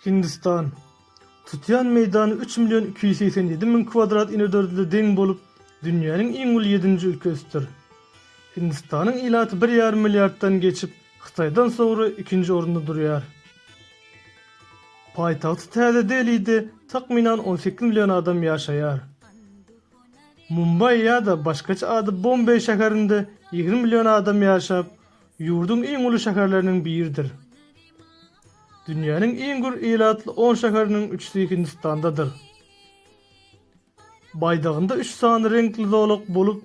Hindistan. Tutyan meydanı 3.287.000 kvadrat kilometre deň bolup, dünýäniň iň ulu 7-nji ülkesidir. Hindistanyň ilaty 1,5 milliarddan geçip, Xitaydan soňra 2-nji orunda durýar. Paýtagty täze delide takminan 18 million adam ýaşaýar. Mumbai ýa-da başgaça ady Bombay şäherinde 20 million adam ýaşap, ýurduň iň ulu şäherleriniň biridir. Dünýäniň iň gür ilatly 10 şäheriniň 3-si Hindistandadyr. Baýdagynda 3 sany renkli zolak bolup,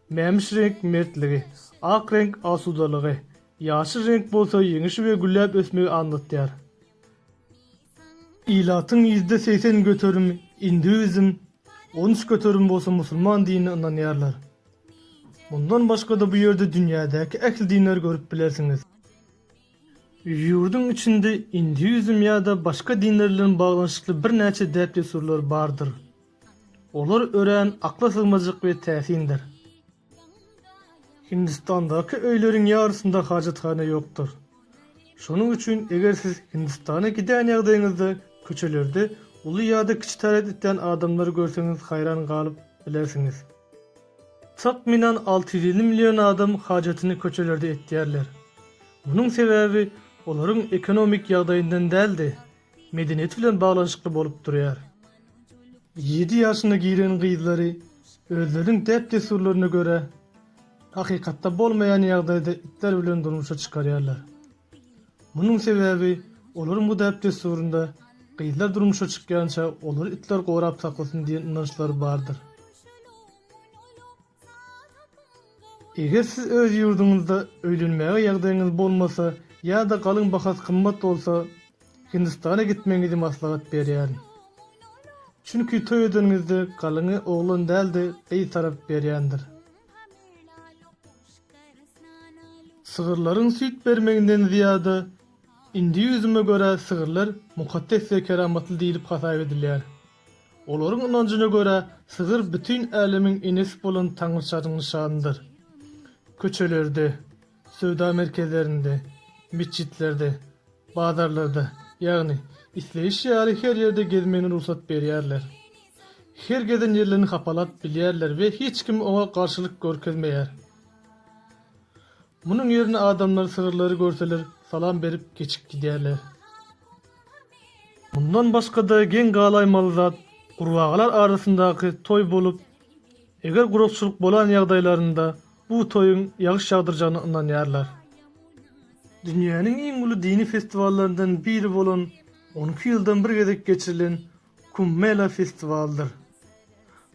mämiş renk mertligi, ak renk asudalygy, ýaşy renk bolsa ýeňiş we gülläp ösmegi anlatýar. İlatyň %80 götörümi Hinduizm, 13 götörüm bolsa musulman dinine inanýarlar. Bundan başga da bu ýerde dünýädäki ähli dinler görüp bilersiňiz. Ýurduň içinde Hinduizm ýa-da başga dinler bilen baglanşykly bir näçe däpli surlar bardyr. Olar ören, akla sığmajak we täsindir. Hindistandaky öýleriň ýarysynda hajathana ýokdur. Şonuň üçin eger siz Hindistana giden ýagdaýyňyzda köçelerde uly ýa-da kiçi tarat eden adamlar görseňiz haýran galyp bilersiňiz. Takminan 650 million adam hajatyny köçelerde etýärler. Munyň sebäbi olaryň ekonomik ýagdaýyndan däldi, medeniýet bilen baglanşykly bolup durýar. 7 ýaşyna giren gyzlary özleriň däpli surlaryna göre hakykatda bolmaýan ýagdaýda itler bilen durmuşa çykarýarlar. Munyň sebäbi olaryň bu däpli surunda gyzlar durmuşa çykýança olary itler gorap saklasyn diýen inançlar bardyr. Eger siz öz ýurduňyzda öýlenmäge ýagdaýyňyz bolmasa ýa-da galyň bahas kymmat bolsa, Hindistana gitmeňizi maslahat berýär. Çünki toý edeningizde galyňy oglan däldi, beý tarap berýändir. Sygyrlaryň süýt bermeginden ziýada Hinduizme göre sygyrlar mukaddes we keramatly diýilip hasaýa edilýär. Olaryň inanjyna göre sygyr bütün älemiň enes bolan taňryçadyň nişanydyr. Köçelerde, söwda merkezlerinde, mescitlerde, bazarlarda, ýagny isleýiş ýaly her ýerde gezmegine ruhsat berýärler. Her geden ýerlerini hapalap bilýärler we hiç kim oňa garşylyk görkezmeýär. Munyň ýerine adamlar sygyrlary görseler salam berip geçip gidýärler. Bundan başga da geň galaýmaly zat gurbagalar arasyndaky toy bolup, eger gurukçuluk bolan ýagdaýlarynda bu toyun ýagyş ýagdyrjanyna inanýarlar. Dünýäniň iň uly dini festiwallarinden biri bolan 12 ýyldan bir gezek geçirilen Kumbh Mela festiwaldyr.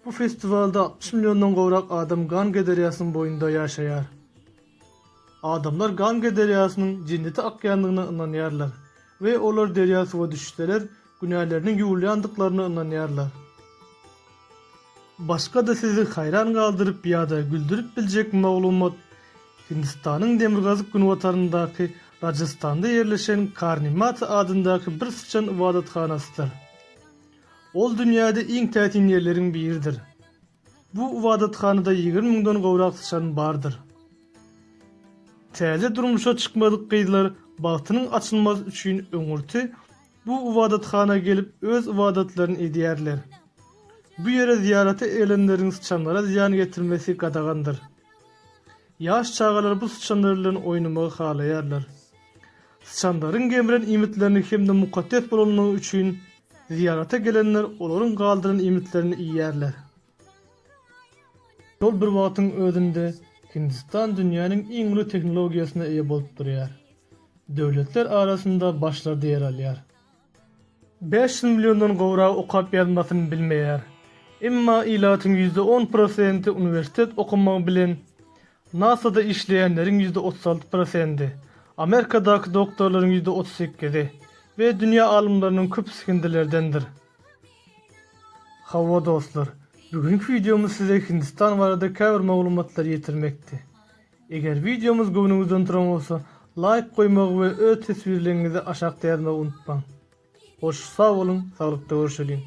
Bu festiwalda 60 milyondan gowrak adam Ganga derýasynyň boýunda ýaşaýar. Adamlar Ganga derýasynyň jenneti akýanlygyna inanýarlar we olar derýa suwa düşseler günahlarynyn ýuwulýandyklaryna inanýarlar. Başga da sizi haýran galdyryp ýa-da güldürip biljek maglumat Hindistanyň Demirgazyk günwataryndaky Rajastanda ýerleşen Karnimat adyndaky bir sıçan ibadatxanasydyr. Ol dünýäde iň tätin ýerleriň biridir. Bu ibadatxanada 20 000dan gowrak sıçan bardyr. Täze durmuşa çykmadyk gyzlar bagtynyň açylmaz üçin öňürti bu ibadatxana gelip öz ibadatlaryny edýärler. Bu ýere ziýarata elenleriň sıçanlara ziýan getirmesi gadagandyr. Ýaş çagalar bu sıçanlar bilen oýnamagy halaýarlar. Sıçanlaryň gemiren imitlerini hemde mukaddes bolanyny üçin ziýarata gelenler olaryň galdyran imitlerini iýýärler. Şol bir wagtyň özünde Hindistan dünýäniň iň uly teknologiýasyna eýe bolup durýar. Döwletler arasynda başlarda ýer alýar. 500 milyondan gowrak okap ýazmasyny bilmeýär. Emma ilatyň %10% uniwersitet okumagy bilen NASA'da işleyenlerin %36%, Amerika'daki doktorların %38'i ve dünya alımlarının köpüsündelerdendir. Hava dostlar, bugünkü videomuz size Hindistan barada käbir maglumatlar yetirmekti. Eger videomuz göňüňizden turan bolsa, like koymagy ve öz tesbirlerinizi aşağıda ýazmagy unutmaň. Hoş sağ olun, sağlıkda görüşelim.